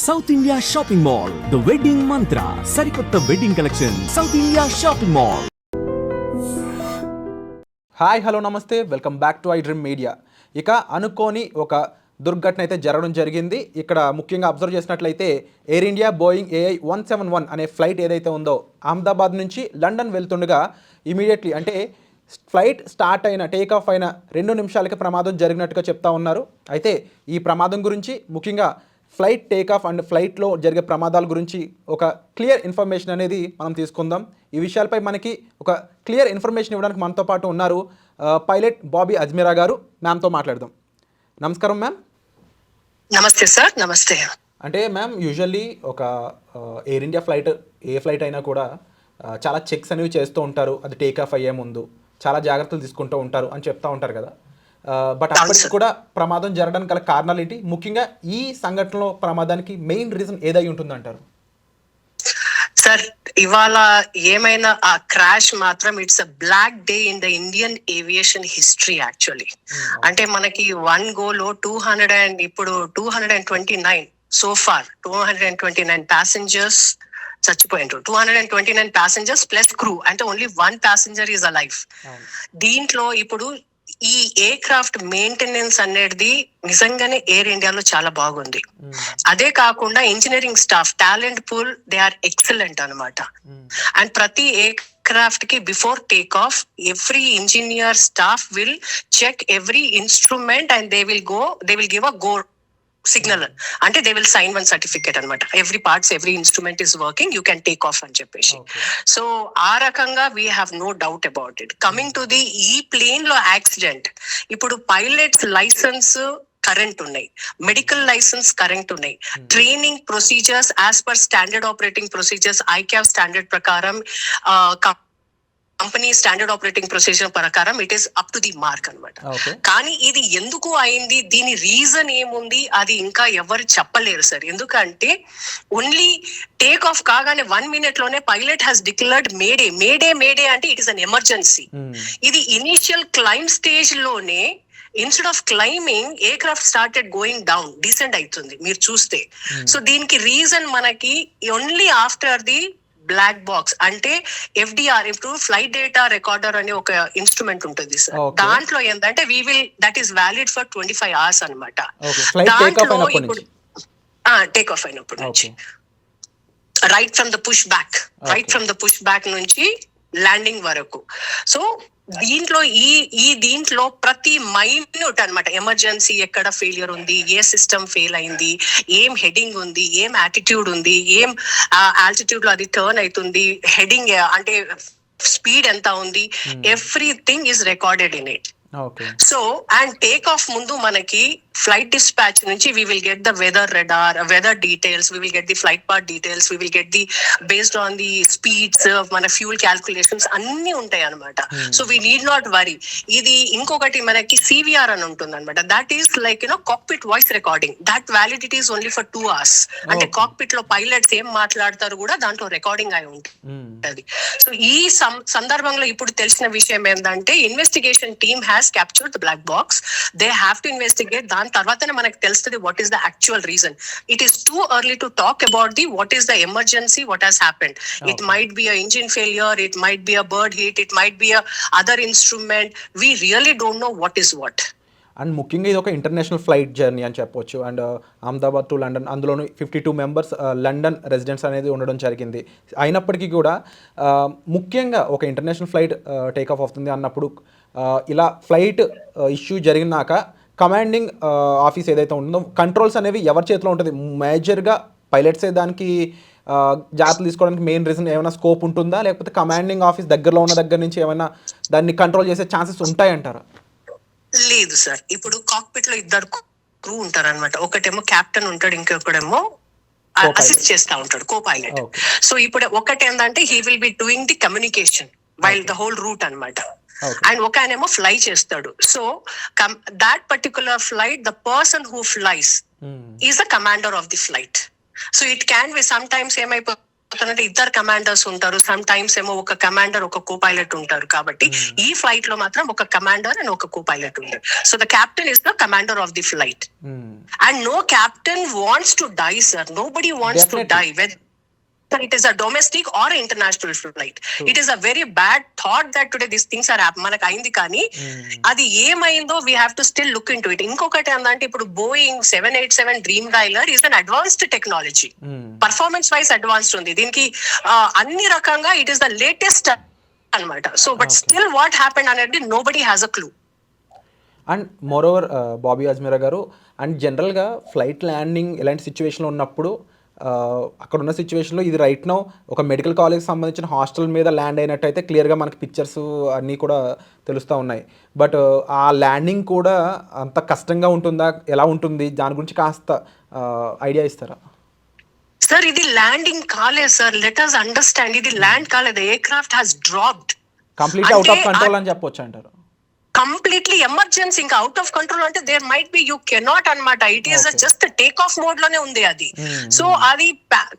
South India shopping mall, the wedding Mantra, సరికొత్త wedding collection, South India shopping mall. Hi hello నమస్తే, welcome back to I dream media. ఇక అనుకోని ఒక దుర్ఘటన అయితే జరగడం జరిగింది. ఇక్కడ ముఖ్యంగా అబ్జర్వ్ చేసినట్లయితే ఎయిర్ ఇండియా బోయింగ్ AI-171 అనే ఫ్లైట్ ఏదైతే ఉందో అహ్మదాబాద్ నుంచి లండన్ వెళ్తుండగా ఇమీడియట్లీ అంటే ఫ్లైట్ స్టార్ట్ అయిన టేక్ ఆఫ్ అయిన 2 నిమిషాలకి ప్రమాదం జరిగినట్టుగా చెప్తా ఉన్నారు. అయితే ఈ ప్రమాదం గురించి ముఖ్యంగా ఫ్లైట్ టేక్ ఆఫ్ అండ్ ఫ్లైట్లో జరిగే ప్రమాదాల గురించి ఒక క్లియర్ ఇన్ఫర్మేషన్ అనేది మనం తీసుకుందాం. ఈ విషయాలపై మనకి ఒక క్లియర్ ఇన్ఫర్మేషన్ ఇవ్వడానికి మనతో పాటు ఉన్నారు పైలట్ బాబీ అజ్మీరా గారు. మ్యామ్తో మాట్లాడదాం. నమస్కారం మ్యామ్. నమస్తే సార్. నమస్తే. అంటే మ్యామ్, యూజువల్లీ ఒక ఎయిర్ ఇండియా ఫ్లైట్ ఏ ఫ్లైట్ అయినా కూడా చాలా చెక్స్ అనేవి చేస్తూ ఉంటారు. అది టేక్ ఆఫ్ అయ్యే ముందు చాలా జాగ్రత్తలు తీసుకుంటూ ఉంటారు అని చెప్తూ ఉంటారు కదా. బట్ అప్పటికి కూడా ప్రమాదం జరగడానికి గల కారణాలు ఏంటి? ముఖ్యంగా ఈ సంఘటనలో ప్రమాదానికి మెయిన్ రీజన్ ఏదై ఉంటుందంటారు? సార్, ఇవాళ ఏమైనా ఆ క్రాష్ మాత్రం it's a black day in the Indian aviation history actually. అంటే మనకి 1 గోలో 200 అండ్ ఇప్పుడు 229 సో ఫార్ 229 ప్యాసింజర్స్ చచ్చిపోయినారు. 229 ప్యాసింజర్స్ ప్లస్ క్రూ, అంటే ఓన్లీ 1 ప్యాసింజర్ ఈజ్ అలైవ్. దీంట్లో ఇప్పుడు ఈ ఎయిర్ క్రాఫ్ట్ మెయింటెనెన్స్ అనేది నిజంగానే ఎయిర్ ఇండియాలో చాలా బాగుంది. అదే కాకుండా engineering staff talent pool they are excellent అనమాట. అండ్ ప్రతి ఎయిర్ క్రాఫ్ట్ కి before take off every engineer staff will check every instrument and they will give a go signal. అంటే దే విల్ సైన్ 1 సర్టిఫికేట్ అనమాట. Every parts every instrument is working, you can take off అని చెప్పేసి. So ఆ రకంగా we have no doubt about it. Coming to the ఈ plane లో accident, ఇప్పుడు pilots licence current ఉన్నాయి, మెడికల్ లైసెన్స్ కరెంట్ ఉన్నాయి, training procedures as per standard operating procedures ICAO standard ప్రకారం, కంపెనీ స్టాండర్డ్ ఆపరేటింగ్ ప్రొసీజర్ ప్రకారం it is up to the mark అనమాట. కానీ ఇది ఎందుకు అయింది, దీని రీజన్ ఏముంది, అది ఇంకా ఎవరు చెప్పలేరు సార్. ఎందుకంటే ఓన్లీ టేక్ ఆఫ్ కాగానే 1 minute లోనే pilot has declared mayday mayday mayday అంటే ఇట్ ఇస్ అన్ ఎమర్జెన్సీ. ఇది ఇనిషియల్ క్లైమ్ స్టేజ్ లోనే instead of climbing aircraft started going down, descend అవుతుంది మీరు చూస్తే. సో దీనికి రీజన్ మనకి only after the black box, అంటే FDR, ఇప్పుడు ఫ్లైట్ డేటా రికార్డర్ అనే ఒక ఇన్స్ట్రుమెంట్ ఉంటుంది సార్. దాంట్లో ఏంటంటే that is valid for 25 hours అనమాట. దాంట్లో ఇప్పుడు టేక్ ఆఫ్ అయినప్పటి నుంచి right from the push back నుంచి ల్యాండింగ్ వరకు. సో దీంట్లో ప్రతి మైన్యూట్ అన్నమాట, ఎమర్జెన్సీ ఎక్కడ ఫెయిలియర్ ఉంది, ఏ సిస్టమ్ ఫెయిల్ అయింది, ఏం హెడింగ్ ఉంది, ఏం యాటిట్యూడ్ ఉంది, ఏం ఆల్టిట్యూడ్ లో అది టర్న్ అవుతుంది, హెడింగ్ అంటే స్పీడ్ ఎంత ఉంది, everything is recorded in it. So and take off ముందు మనకి ఫ్లైట్ డిస్పాచ్ నుంచి we will get the weather details, we will get the flight path details, we will get the based on the speeds, మన fuel calculations అన్ని ఉంటాయి అనమాట. So we need not worry. ఇది ఇంకొకటి మనకి CVR అని ఉంటుంది అనమాట. That is like cockpit voice recording. That validity is only for 2 hours. అంటే కాక్పిట్ లో పైలట్స్ ఏం మాట్లాడతారు కూడా దాంట్లో రికార్డింగ్ అయి ఉంటుంది. సో ఈ సందర్భంలో ఇప్పుడు తెలిసిన విషయం ఏంటంటే investigation team has captured the black box. They have to investigate. దాని తర్వాతనే మనకు తెలుస్తుంది what is the actual reason. It is too early to talk about what is the emergency, what has happened. It might be a engine failure, it might be a bird hit, it might be a other instrument. We really don't know what is what. And ముఖ్యంగా ఇది ఒక international flight journey అని చెప్పొచ్చు. And Ahmedabad to London, అందులోనూ 52 members London residents అనేది ఉండడం జరిగింది. అయినప్పటికీ కూడా ముఖ్యంగా ఒక ఇంటర్నేషనల్ ఫ్లైట్ టేక్ ఆఫ్ అవుతుంది అన్నప్పుడు ఇలా ఫ్లైట్ ఇష్యూ జరిగినాక కమాండింగ్ ఆఫీస్ ఏదైతే ఉంటుందో కంట్రోల్స్ అనేవి ఎవరి చేతిలో ఉంటుంది? మేజర్గా పైలట్సే దానికి జాగ్రత్తలు తీసుకోవడానికి మెయిన్ రీజన్ ఏమైనా స్కోప్ ఉంటుందా, లేకపోతే కమాండింగ్ ఆఫీస్ దగ్గరలో ఉన్న దగ్గర నుంచి ఏమైనా దాన్ని కంట్రోల్ చేసే ఛాన్సెస్ ఉంటాయంటారా? లేదు సార్. ఇప్పుడు కాక్పిట్ లో 2 క్రూ ఉంటారు అనమాట. ఒకటేమో కెప్టెన్ ఉంటాడు, ఇంకొకడేమో అసిస్ట్ చేస్తా ఉంటాడు, కో పైలట్. సో ఇప్పుడు ఒకటి ఏంటంటే he will be doing the communication while the whole route అనమాట. అండ్ ఒక ఆయనేమో ఫ్లై చేస్తాడు. So that particular flight, the person who flies is the commander of the flight. So it can be some times ఏమైపోతుంది అవుతుందంటే ఇద్దరు commanders ఉంటారు, some times ఏమో ఒక కమాండర్ ఒక కో పైలట్ ఉంటారు. కాబట్టి ఈ ఫ్లైట్ లో మాత్రం ఒక కమాండర్ అండ్ ఒక కో పైలట్ ఉంటారు. So the captain is the commander of the flight and no captain wants to die sir. Nobody wants to die whether it is a domestic or international flight. It is a very bad thought that today these things are happening. మనకు అయింది కానీ అది ఏమైందో we have to still look into it. ఇంకొకటి ఏంటంటే ఇప్పుడు Boeing 787 Dreamliner is an advanced technology, performance wise advanced ఉంది దీనికి, అన్ని రకంగా ఇట్ ఈస్ ద లేటెస్ట్ అన్నమాట. So but still what happened అనేది nobody has a clue. And moreover Bobby Ajmeera గారు, అండ్ జనరల్గా ఫ్లైట్ ల్యాండింగ్ ఇలాంటి సిచ్యువేషన్లో ఉన్నప్పుడు అక్కడ ఉన్న సిచ్యువేషన్లో ఇది రైట్ నౌ ఒక మెడికల్ కాలేజ్కి సంబంధించిన హాస్టల్ మీద ల్యాండ్ అయినట్టయితే క్లియర్గా మనకి పిక్చర్స్ అన్నీ కూడా తెలుస్తూ ఉన్నాయి. బట్ ఆ ల్యాండింగ్ కూడా అంత కష్టంగా ఉంటుందా, ఎలా ఉంటుంది, దాని గురించి కాస్త ఐడియా ఇస్తారా? సార్ ఇది ల్యాండింగ్ కాలేదు సార్, లెట్ us అండర్స్టాండ్, ఇది ల్యాండ్ కాలేదు, aircraft has dropped complete out of control అని చెప్పొచ్చు అంటారు. కంప్లీట్లీ ఎమర్జెన్సీ, ఇంకా అవుట్ ఆఫ్ కంట్రోల్ అంటే there might be you cannot అన్నమాట. It is just take off mode లోనే ఉంది అది. సో అది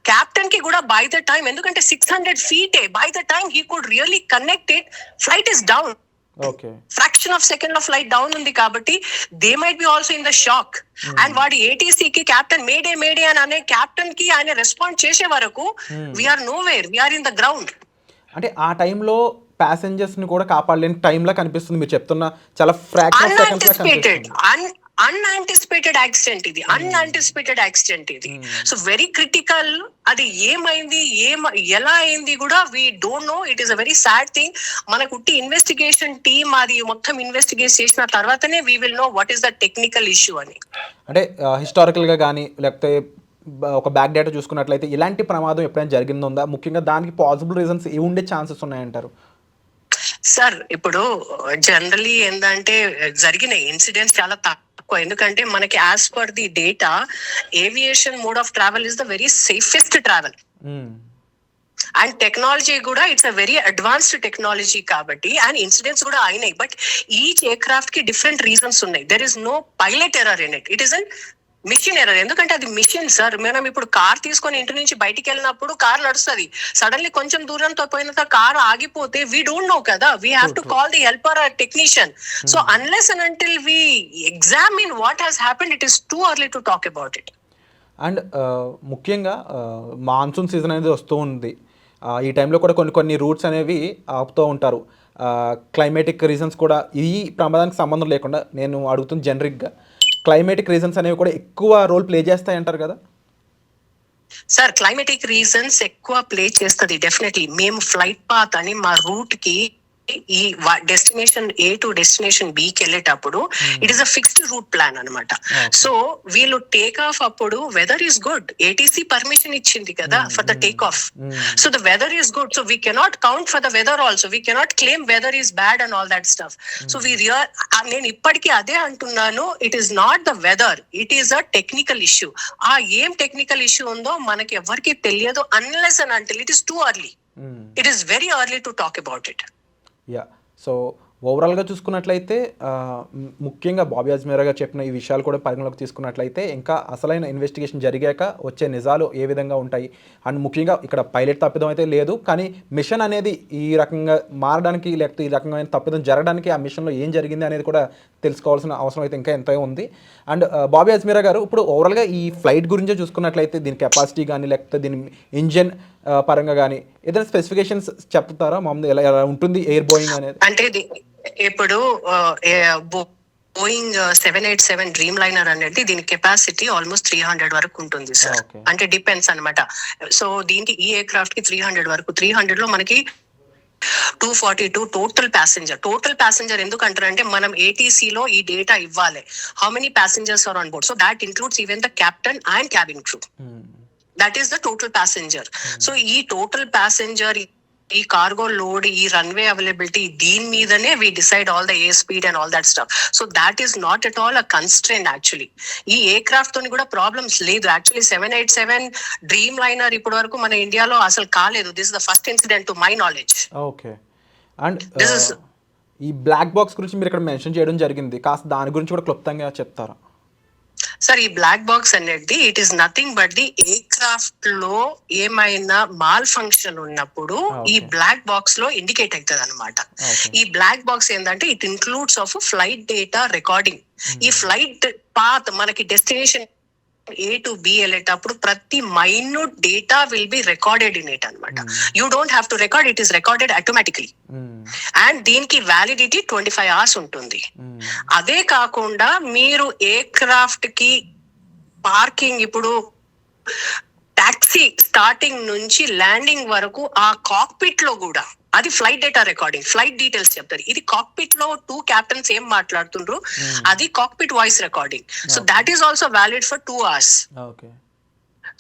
కెప్టెన్ కి కూడా బై ద టైం, ఎందుకంటే 600 feet by the time he could really connect it, flight is down, fraction of second లో flight down ఉంది కాబట్టి they might be also in the shock. And వాడి ఏటీసీ కి captain mayday mayday అని అనే captain కి ఆయన రెస్పాండ్ చేసే వరకు we're nowhere, we're in the ground. అంటే ఆ టైంలో ప్యాసింజర్స్ ని కూడా కాపాడలేని టైంలా కనిపిస్తుంది మీరు చెప్తున్న, చాలా ఫ్రాక్షన్ ఆఫ్ సెకండ్స్ లా కనిపిస్తుంది. అన్ఆంటిసిపేటెడ్ యాక్సిడెంట్ ఇది, అన్ఆంటిసిపేటెడ్ యాక్సిడెంట్ ఇది. So very critical. అది ఏమైంది, ఎలా అయింది కూడా we don't know. It is a very sad thing. మనకు ఉట్టి ఇన్వెస్టిగేషన్ టీమ్ అది మొత్తం ఇన్వెస్టిగేట్ చేసిన తర్వాతనే we will know what is the technical issue అని. అంటే హిస్టారికల్ గా కానీ లేకపోతే ఒక బ్యాక్ డేటా చూసుకున్నట్లయితే ఇలాంటి ప్రమాదం ఎప్పుడైనా జరిగిందా, ముఖ్యంగా దానికి పాసిబుల్ రీజన్స్ ఏ ఉండే ఛాన్సెస్ ఉన్నాయంటారు? సార్ ఇప్పుడు జనరలీ ఏంటంటే జరిగిన ఇన్సిడెంట్స్ చాలా తక్కువ, ఎందుకంటే మనకి as per the data aviation mode of travel is the very safest travel. And technology కూడా it's a very advanced technology కాబట్టి, అండ్ ఇన్సిడెంట్స్ కూడా అయినాయి. బట్ ఈచ్ ఎయిర్క్రాఫ్ట్ కి డిఫరెంట్ రీజన్స్ ఉన్నాయి. There is no pilot error in it, it is an machine error. ఎందుకంటే అది machine sir. మనం ఇప్పుడు కార్ తీసుకొని ఇంటి నుంచి బయటికి వెళ్ళినప్పుడు కార్ నడుస్తుంది, సడన్లీ కొంచెం దూరంతో పోయిన తర్వాత కార్ ఆగిపోతే వీ డోంట్ నో కదా, we have to call the helper or technician. So unless and until we examine what has happened, it is too early to talk about it. And ముఖ్యంగా monsoon season అనేది వస్తూ ఉంది. ఈ టైంలో కూడా కొన్ని roots అనేవి ఆపుతూ ఉంటారు. క్లైమేటిక్ రీజన్స్ కూడా ఈ ప్రమాదానికి సంబంధం లేకుండా నేను అడుగుతుంది జనరిక్గా, క్లైమేటిక్ రీజన్స్ అనేవి కూడా ఎక్కువ రోల్ ప్లే చేస్తాయి అంటారు కదా సార్? క్లైమేటిక్ రీజన్స్ ఎక్కువ ప్లే చేస్తుంది డెఫినెట్లీ. మేము ఫ్లైట్ పాత్ అని మా రూట్ కి ఈ destination A to destination B కి వెళ్ళేటప్పుడు it is a fixed route plan అనమాట. సో వీళ్ళు టేక్ ఆఫ్ అప్పుడు weather is good, ATC permission ఇచ్చింది కదా for the take off. So the weather is good, so we cannot count for the weather also, we cannot claim weather is bad and all that stuff. So నేను ఇప్పటికీ అదే అంటున్నాను, it is not the weather, it is a technical issue. ఆ ఏం technical issue ఉందో మనకి ఎవరికి తెలియదు unless and until it is too early. It is very early to talk about it. Yeah. So ఓవరాల్గా చూసుకున్నట్లయితే ముఖ్యంగా బాబీ అజ్మీరా గారు చెప్పిన ఈ విషయాలు కూడా పరిగణలోకి తీసుకున్నట్లయితే ఇంకా అసలైన ఇన్వెస్టిగేషన్ జరిగాక వచ్చే నిజాలు ఏ విధంగా ఉంటాయి, అండ్ ముఖ్యంగా ఇక్కడ పైలట్ తప్పిదం అయితే లేదు, కానీ మిషన్ అనేది ఈ రకంగా మారడానికి లేకపోతే ఈ రకమైన తప్పిదం జరగడానికి ఆ మిషన్లో ఏం జరిగింది అనేది కూడా తెలుసుకోవాల్సిన అవసరం అయితే ఇంకా ఎంతో ఉంది. అండ్ బాబీ అజ్మీరా గారు ఇప్పుడు ఓవరాల్గా ఈ ఫ్లైట్ గురించే చూసుకున్నట్లయితే దీని కెపాసిటీ కానీ లేకపోతే దీని ఇంజిన్ పరంగా కానీ ఏదైనా స్పెసిఫికేషన్స్ చెప్తారా మామూలు ఎలా ఉంటుంది ఎయిర్ బోయింగ్ అనేది? అంటే ఇప్పుడు బోయింగ్ 787 డ్రీమ్ లైనర్ అనేది దీని కెపాసిటీ ఆల్మోస్ట్ 300 వరకు ఉంటుంది సార్. అంటే డిపెండ్స్ అనమాట. సో దీనికి ఈ ఎయిర్ క్రాఫ్ట్ కి 300 వరకు, 300 లో మనకి 242 టోటల్ ప్యాసింజర్ ఎందుకు అంటారంటే మనం ఏటీసీ లో ఈ డేటా ఇవ్వాలి, how many passengers are on board. So that includes even the captain and cabin crew. That is the total passenger. So ఈ టోటల్ ప్యాసింజర్, ఈ కార్గో లోడ్, ఈ రన్వే అవైలబిలిటీ, దీని మీదనే we decide all the air speed and all that stuff. So that is not at all a constrain. Actually ఈ aircraft తోని కూడా problems లేదు. Actually 787 dream liner ఇప్పటి వరకు మన ఇండియాలో అసలు కాలేదు. This is the first incident to my knowledge. Okay. And ఈ బ్లాక్ బాక్స్ గురించి మీరు ఇక్కడ మెన్షన్ చేయడం జరిగింది, కాస్త దాని గురించి కూడా క్లుప్తంగా చెప్తారా? సార్ ఈ బ్లాక్ బాక్స్ అనేది it is nothing but the air craft లో ఏమైనా మాల్ ఫంక్షన్ ఉన్నప్పుడు ఈ బ్లాక్ బాక్స్ లో ఇండికేట్ అవుతుంది అనమాట. ఈ బ్లాక్ బాక్స్ ఏంటంటే it includes of flight data recording. ఈ ఫ్లైట్ పాత్ మనకి డెస్టినేషన్ A to B వెళ్ళేటప్పుడు ప్రతి minute data will be recorded in it అనమాట. You don't have to record, it is recorded automatically. And దీనికి validity 25 hours ఉంటుంది. అదే కాకుండా మీరు ఎయిర్ క్రాఫ్ట్ కి పార్కింగ్, ఇప్పుడు టాక్సీ స్టార్టింగ్ నుంచి ల్యాండింగ్ వరకు ఆ కాక్పిట్ లో కూడా అది flight data recording, flight details చెప్తారు. ఇది కాక్పిట్ లో 2 captains ఏం మాట్లాడుతుండ్రు అది cockpit voice recording. So that is also valid for 2 hours.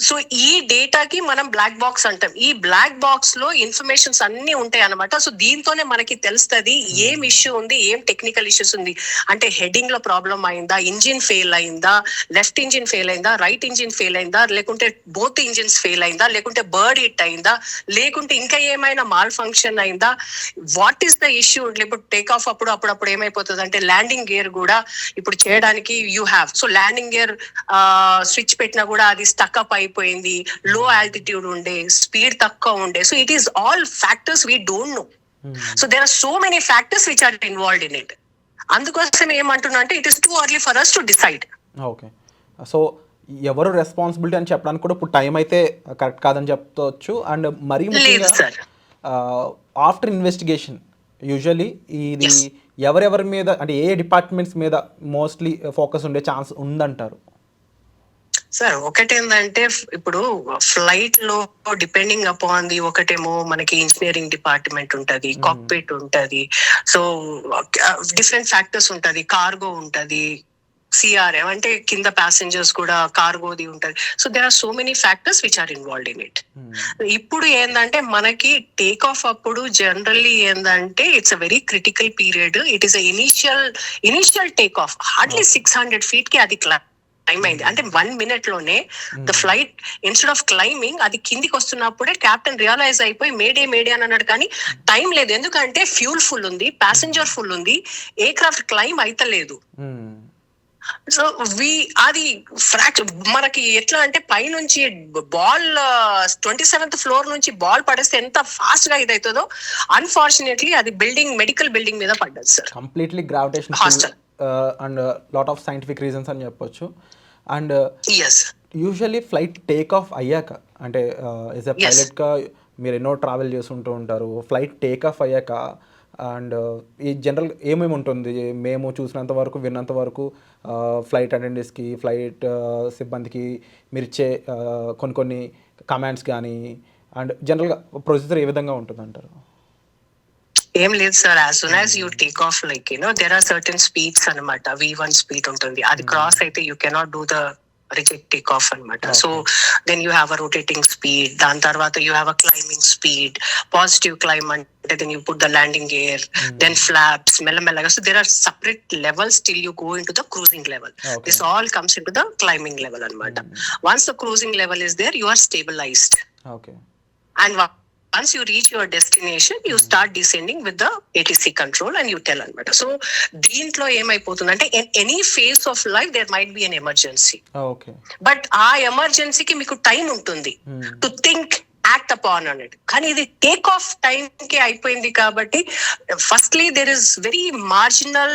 So ఈ డేటాకి మనం బ్లాక్ బాక్స్ అంటాం. ఈ బ్లాక్ బాక్స్ లో ఇన్ఫర్మేషన్స్ అన్ని ఉంటాయి అనమాట. సో దీంతోనే మనకి తెలుస్తుంది ఏం ఇష్యూ ఉంది, ఏం టెక్నికల్ ఇష్యూస్ ఉంది. అంటే హెడ్డింగ్ లో ప్రాబ్లం అయిందా, ఇంజిన్ ఫెయిల్ అయిందా, లెఫ్ట్ ఇంజిన్ ఫెయిల్ అయిందా, రైట్ ఇంజిన్ ఫెయిల్ అయిందా, లేకుంటే బోత్ ఇంజిన్స్ ఫెయిల్ అయిందా, లేకుంటే బర్డ్ హిట్ అయిందా, లేకుంటే ఇంకా ఏమైనా మాల్ ఫంక్షన్ అయిందా, వాట్ ఈస్ ద ఇష్యూ. ఇప్పుడు టేక్ ఆఫ్ అప్పుడప్పుడు ఏమైపోతుంది అంటే ల్యాండింగ్ గేర్ కూడా ఇప్పుడు చేయడానికి you have, so landing gear switch పెట్టినా కూడా అది స్టక్ అప్ అయిపోయింది, లో ఆల్టిట్యూడ్ ఉండే, స్పీడ్ తక్కువ ఉండే. So it is all factors we don't know. So there are so many factors which are involved in it. అందుకోసం ఏమంటున్నా అంటే it is too early for us to decide. Okay, so ఎవరు responsibility అని చెప్పడానికి కూడా ఇప్పుడు టైం అయితే correct కాదని చెప్పవచ్చు. అండ్ మరీ ముఖ్యంగా ఆఫ్టర్ ఇన్వెస్టిగేషన్ యూజువల్లీ ఇది ఎవరెవరి మీద, అంటే ఏ డిపార్ట్మెంట్స్ మీద మోస్ట్లీ ఫోకస్ ఉండే ఛాన్స్ ఉందంటారు? సార్ ఒకటేందంటే ఇప్పుడు ఫ్లైట్ లో డిపెండింగ్ అపాన్ ది, ఒకటేమో మనకి ఇంజనీరింగ్ డిపార్ట్మెంట్ ఉంటది, కాక్పిట్ ఉంటది, సో డిఫరెంట్ ఫ్యాక్టర్స్ ఉంటది, కార్గో ఉంటది, సిఆర్ఎం అంటే కింద ప్యాసింజర్స్ కూడా కార్గోది ఉంటది. So there are so many factors which are involved in it. ఇప్పుడు ఏంటంటే మనకి టేక్ ఆఫ్ అప్పుడు జనరల్లీ ఏంటంటే it's a very critical period. It is initial take off hardly 600 feet కి అది టైం అయింది. అంటే 1 minute లోనే the flight instead of climbing అది కిందికి వస్తున్నప్పుడే కెప్టెన్ రియలైజ్ అయిపోయి మేడే అని అన్నాడు. కానీ టైం లేదు, ఎందుకంటే ఫ్యూల్ ఫుల్ ఉంది, ప్యాసింజర్ ఫుల్ ఉంది, ఎయిర్ క్రాఫ్ట్ క్లైంబ్ అయితలేదు. సో అది ఫ్రాక్చర్ మనకి ఎట్లా అంటే పైనుంచి బాల్ 27th floor నుంచి బాల్ పడేస్తే ఎంత ఫాస్ట్ గా ఇదవుతుందో, అన్ఫార్చునేట్లీ అది మెడికల్ బిల్డింగ్ మీద పడ్డది sir. Completely gravitation and lot of scientific reasons అని చెప్పొచ్చు. And usually flight take off అయ్యాక, అంటే యాజ్ ఎ పైలట్గా మీరు ఎన్నో ట్రావెల్ చేస్తుంటూ ఉంటారు, ఫ్లైట్ టేక్ ఆఫ్ అయ్యాక అండ్ ఈ జనరల్ ఏమేమి ఉంటుంది, మేము చూసినంత వరకు విన్నంత వరకు ఫ్లైట్ అటెండెంట్స్కి, ఫ్లైట్ సిబ్బందికి మీరు ఇచ్చే కొన్ని కమాండ్స్ కానీ అండ్ జనరల్గా ప్రొసీజర్ ఏ విధంగా ఉంటుంది అంటారు? ఏం లేదు sir, as soon as you take off like there are certain speeds అనమాట. V1 స్పీడ్ ఉంటుంది, అది క్రాస్ అయితే you cannot do the reject take off అనమాట. So then you have a rotating speed, దాని తర్వాత you have a climbing speed, positive climb అంటే then you put the landing gear, then flaps మెల్లమెల్లగా. So there are separate levels till you go into the cruising level. This all comes into the climbing level అనమాట. Once the cruising level is there, you are stabilised. And once you reach your destination, you start descending with the ATC control and you tell anamata. So deentlo em ayipothundante in any phase of life there might be an emergency. Okay, but aa emergency ki meeku time untundi to think, act upon on it. Kani idi take off time ki ayipoyindi kabatti firstly there is very marginal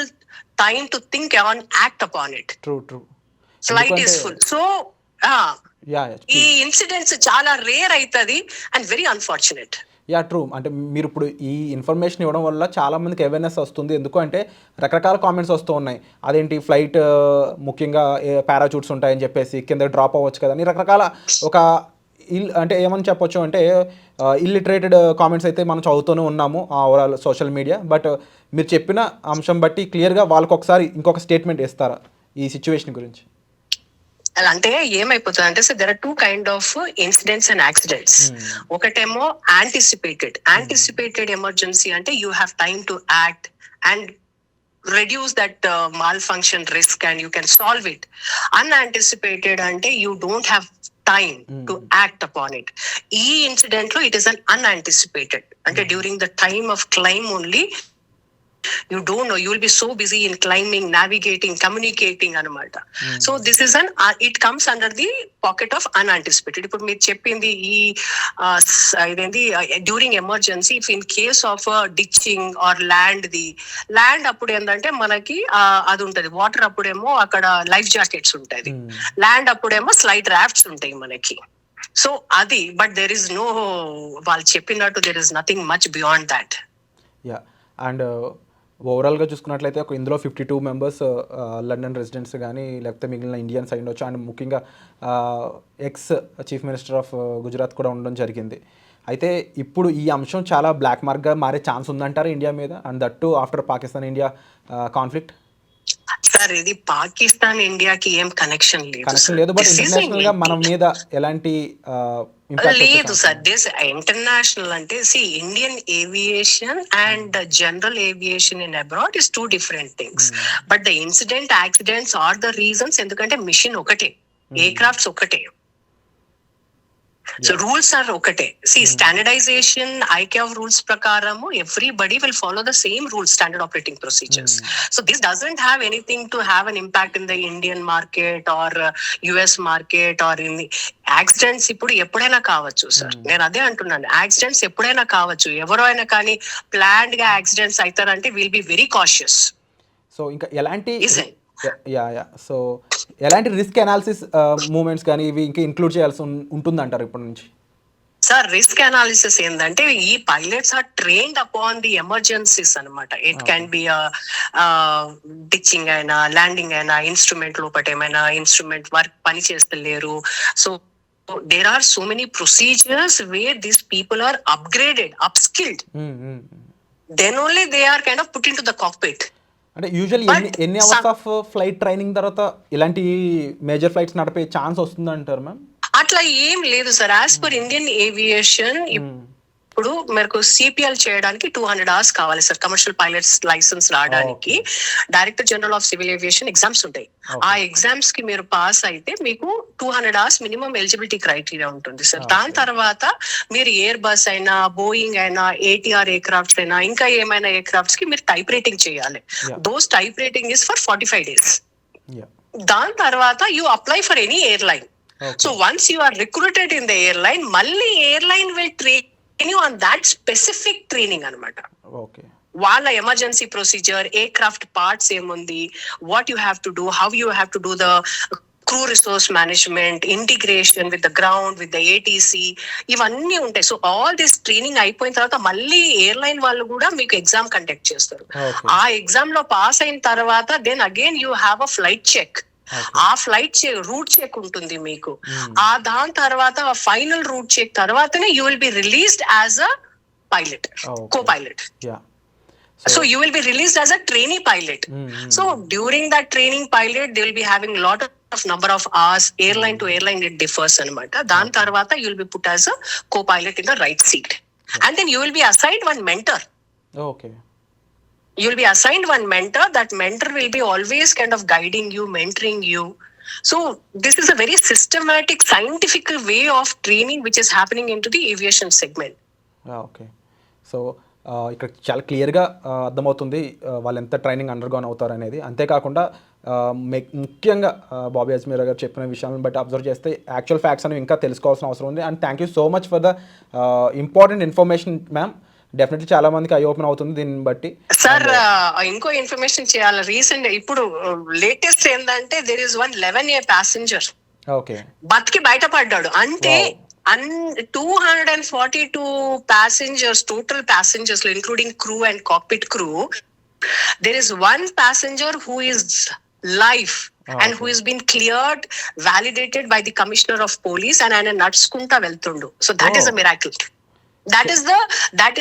time to think and act upon it. True Flight is full, so ఈ incidents చాలా rare అవుతుంది and very unfortunate. True. అంటే మీరు ఇప్పుడు ఈ information ఇవ్వడం వల్ల చాలా మందికి అవేర్నెస్ వస్తుంది. ఎందుకు అంటే రకరకాల కామెంట్స్ వస్తూ ఉన్నాయి, అదేంటి ఫ్లైట్ ముఖ్యంగా పారాచూట్స్ ఉంటాయని చెప్పేసి కింద డ్రాప్ అవ్వచ్చు కదా అని రకరకాల ఒక అంటే ఏమని చెప్పొచ్చు అంటే ఇల్లిటరేటెడ్ కామెంట్స్ అయితే మనం చదువుతూనే ఉన్నాము ఓవరాల్ సోషల్ మీడియా. బట్ మీరు చెప్పిన అంశం బట్టి క్లియర్గా వాళ్ళకి ఒకసారి ఇంకొక స్టేట్మెంట్ ఇస్తారా ఈ సిచ్యువేషన్ గురించి? అంటే ఏమైపోతుంది అంటే sir there are 2 kind of incidents and accidents. ఒకటేమో యాంటిసిపేటెడ్ ఎమర్జెన్సీ అంటే you have time to act and reduce that malfunction risk and you can solve it. Unanticipated ante you don't have time to act upon it. Incident lo it is an unanticipated ante during the time of climb only You don't know, you will be so busy in climbing, navigating, communicating అనమాట. So this is it comes under the pocket of unanticipated. ఇప్పుడు మీరు చెప్పింది ఈ ఇదేంటి during emergency if in case of ditching or land అప్పుడు ఏంటంటే మనకి అది ఉంటది, వాటర్ అప్పుడేమో అక్కడ లైఫ్ జాకెట్స్ ఉంటాయి, ల్యాండ్ అప్పుడేమో స్లైడ్ రాఫ్ట్స్ ఉంటాయి మనకి. సో అది, బట్ దెర్ ఇస్ నో, వాళ్ళు చెప్పినట్టు there is nothing much beyond that. Yeah, and ఓవరాల్గా చూసుకున్నట్లయితే ఒక ఇందులో 52 మెంబర్స్ లండన్ రెసిడెంట్స్ కానీ లేకపోతే మిగిలిన ఇండియన్స్ అయి ఉండొచ్చు, అండ్ ముఖ్యంగా ex chief minister of Gujarat కూడా ఉండడం జరిగింది. అయితే ఇప్పుడు ఈ అంశం చాలా బ్లాక్ మార్క్గా మారే ఛాన్స్ ఉందంటారు ఇండియా మీద, and that to after Pakistan India conflict. Sir ఇది పాకిస్తాన్ ఇండియాకి ఏం కనెక్షన్ లేదు, బట్ ఇంటర్నేషనల్ గా మన మీద ఎలాంటి లేదు సార్. దిస్ ఇంటర్నేషనల్ అంటే Indian aviation and general aviation in abroad is two different things. But the incident accidents are the reasons, ఎందుకంటే మిషన్ ఒకటే, ఎయిర్ క్రాఫ్ట్స్ ఒకటే, సో రూల్స్ ఆర్ ఒకటే. స్టాండర్డైజేషన్ ICAO రూల్స్ ప్రకారము everybody will follow the same rules, standard operating procedures. So this doesn't have anything to have an impact in the Indian market or US market or in the accidents. ఇప్పుడు ఎప్పుడైనా కావచ్చు sir, నేను అదే అంటున్నాను, accidents ఎప్పుడైనా కావచ్చు, ఎవరో అయినా కానీ ప్లాన్డ్ గా యాక్సిడెంట్స్ అవుతారంటే will be very cautious. So ఇంకా ఎలాంటి సో ఎలాంటి రిస్క్ అనాలిసిస్ మూమెంట్స్ కానీ ఇవి ఇంకా ఇంక్లూడ్ చేయాల్సి ఉంటుందంటారు ఇప్పటి నుంచి? సార్ రిస్క్ అనాలిసిస్ ఏంటంటే ఈ pilots are trained upon the emergencies అనమాట. ఇట్ క్యాన్ బి డిచ్చింగ్ అయినా, ల్యాండింగ్ అయినా, ఇన్స్ట్రుమెంట్ లోపల ఏమైనా ఇన్స్ట్రుమెంట్ వర్క్ పని చేస్తలేరు. So there are so many procedures where these people are upgraded, upskilled. Then only they are kind of put into the cockpit. అంటే usually ఎన్ని hours of flight training తర్వాత ఇలాంటి major flights నడిపే chance వస్తుంది అంటారు ma'am? అట్లా ఏం లేదు sir. As per Indian aviation ఇప్పుడు మీకు CPL చేయడానికి 200 hours కావాలి సార్, కమర్షియల్ పైలట్స్ లైసెన్స్ రావడానికి. Director general of civil aviation exams ఉంటాయి. ఆ ఎగ్జామ్స్ కి మీరు పాస్ అయితే మీకు 200 hours మినిమం ఎలిజిబిలిటీ క్రైటీరియా ఉంటుంది సార్. దాని తర్వాత మీరు ఎయిర్ బస్ అయినా, బోయింగ్ అయినా, ATR ఎయిర్ క్రాఫ్ట్స్ అయినా, ఇంకా ఏమైనా ఎయిర్ క్రాఫ్ట్స్ కి మీరు టైప్ రైటింగ్ చేయాలి. Those type rating is for 45 days. దాని తర్వాత you apply for any airline. So once you are recruited in the airline, మళ్ళీ airline will train you on that specific training anamata. Okay. వాళ్ళ emergency procedure, aircraft parts ఏముంది, what you have to do, how you have to do the crew resource management, integration with the ground, with the ATC, ఇవన్నీ ఉంటాయి. So all this training అయిపోయిన తర్వాత మళ్ళీ airline వాళ్ళు కూడా మీకు exam conduct చేస్తారు. ఆ ఎగ్జామ్ లో పాస్ అయిన తర్వాత then again you have a flight check. ఆ ఫ్లైట్ రూట్ చెక్ ఉంటుంది మీకు. ఆ దాని తర్వాత ఫైనల్ రూట్ చెక్ తర్వాతనే you will be released as a pilot, co pilot. So you will be released as a trainee pilot. So during that training pilot, they will be having lot of number of hours. Airline to airline it differs anamata. Dan tarvata you will be put as a co-pilot in the right seat. And then you will be assigned one mentor. Okay. You will be assigned one mentor. That mentor will be always kind of guiding you, mentoring you. So this is a very systematic, scientific way of training which is happening into the aviation segment. Okay. So ఇక్కడ చాలా క్లియర్గా అర్థమవుతుంది వాళ్ళు ఎంత training undergone అవుతారు అనేది. అంతేకాకుండా ముఖ్యంగా బాబీ అజ్మీరా గారు చెప్పిన విషయాలను బట్టి అబ్జర్వ్ చేస్తే యాక్చువల్ ఫ్యాక్ట్స్ అనేవి ఇంకా తెలుసుకోవాల్సిన అవసరం ఉంది. And thank you so much for the important information ma'am. Definitely చాలా మందికి ఐ ఓపెన్ అవుతుంది దీన్ని బట్టి. సార్ ఇంకో ఇన్ఫర్మేషన్ చేయాలి. రీసెంట్ ఇప్పుడు లేటెస్ట్ ఏంటంటే there is 11A passenger okay బతికి బయటపడ్డాడు. అంటే 242 passengers, total passengers, including crew and cockpit crew, there is one passenger who is live and who has been cleared, validated by the commissioner of police, and ఆయన నడుచుకుంటా వెళ్తుండు. So that is a miracle. That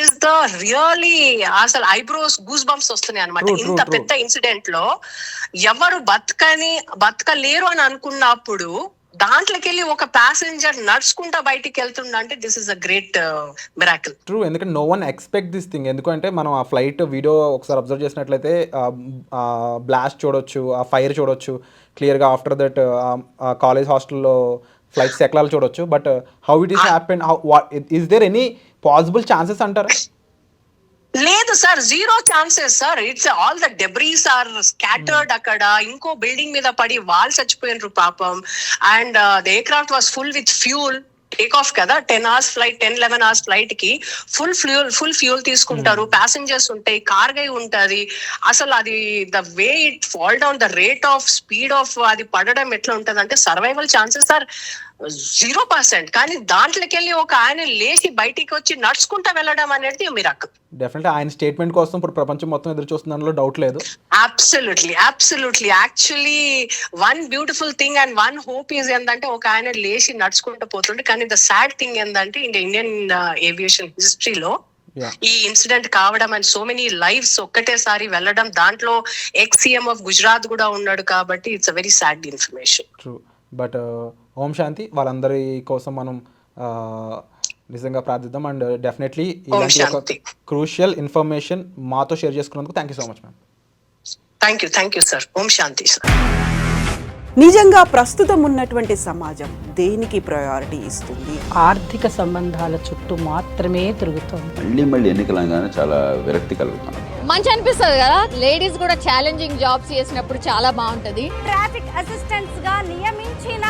is the really అసలు eyebrows goose bumps వస్తున్నాయి అనమాట. ఇంత పెద్ద incident లో ఎవరు బతకలేరు అని అనుకున్నప్పుడు దాంట్లోకి వెళ్ళి ఒక ప్యాసింజర్ నడుచుకుంటా బయటికి వెళ్తుండే, this is a great miracle. True, ఎందుకంటే no one expect this thing. ఎందుకంటే మనం ఆ ఫ్లైట్ వీడియో ఒకసారి అబ్జర్వ్ చేసినట్లయితే బ్లాస్ట్ చూడొచ్చు, ఆ ఫైర్ చూడొచ్చు క్లియర్గా. ఆఫ్టర్ దట్ కాలేజ్ హాస్టల్లో ఫ్లైట్స్ ఎక్లాలు చూడొచ్చు. But how it is happen, is there any possible chances అంటారా? లేదు sir, zero chances sir. It's all the debris are scattered అక్కడ. ఇంకో బిల్డింగ్ మీద పడి వాళ్ళు చచ్చిపోయినారు పాపం. And the air craft was full with fuel. Take off కదా, 10 hours ఫ్లైట్, 10-11 hours ఫ్లైట్ కి ఫుల్ ఫ్యూల్ తీసుకుంటారు. ప్యాసింజర్స్ ఉంటాయి, కార్గై ఉంటది. అసలు అది the way it fall down, the rate of speed of అది పడడం ఎట్లా ఉంటది అంటే సర్వైవల్ ఛాన్సెస్ సార్ 0%. కానీ దాంట్లోకి వెళ్ళి ఒక ఆయన లేచి బయటికి వచ్చి నడుచుకుంటా వెళ్ళడం అనేది మిరాకిల్. డెఫినెట్లీ ఆయన స్టేట్మెంట్ కోసం ఇప్పుడు ప్రపంచం మొత్తం ఎదురు చూస్తుందనలో డౌట్ లేదు. Absolutely. Actually one beautiful thing and one hope is ఏంటంటే ఒక ఆయన లేచి నడుచుకుంటూ పోతుండే. కానీ ద సాడ్ థింగ్ ఏంటంటే ఇండియన్ ఏవియేషన్ హిస్టరీలో ఈ ఇన్సిడెంట్ కావడం అండ్ సో మెనీ లైఫ్స్ ఒక్కటేసారి వెళ్ళడం, దాంట్లో ex-CM ఆఫ్ గుజరాత్ కూడా ఉన్నాడు. కాబట్టి it's a very sad information. True. But ఓం శాంతి, వాళ్ళందరి కోసం మనం నిజంగా ప్రార్థిద్దాం. అండ్ డెఫినెట్లీ ఇలాంటి ఒక క్రూషియల్ ఇన్ఫర్మేషన్ మాతో షేర్ చేసుకున్నందుకు thank you so much ma'am. Thank you sir. Om Shanti sir. నిజంగా ప్రస్తుతం ఉన్నటువంటి సమాజం దేనికి ప్రయారిటీ ఇస్తుంది? ఆర్థిక సంబంధాల చుట్టూ మాత్రమే తిరుగుతోంది. మళ్ళీ ఎన్నికలంగానే చాలా విరక్తి కలుగుతున్నాం. మంచి అనిపిస్తుంది కదా, లేడీస్ కూడా ఛాలెంజింగ్ జాబ్స్ చేసినప్పుడు చాలా బాగుంటది. ట్రాఫిక్ అసిస్టెంట్స్ గా నియమించిన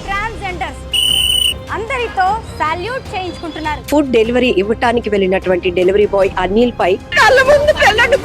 ట్రాన్స్జెండర్స్ అందరితో సాల్యూట్ చేయించుకుంటున్నారు. ఫుడ్ డెలివరీ ఇవ్వటానికి వెళ్ళినటువంటి డెలివరీ బాయ్ అనిల్ పై కళ్ళ ముందు పెళ్ళండి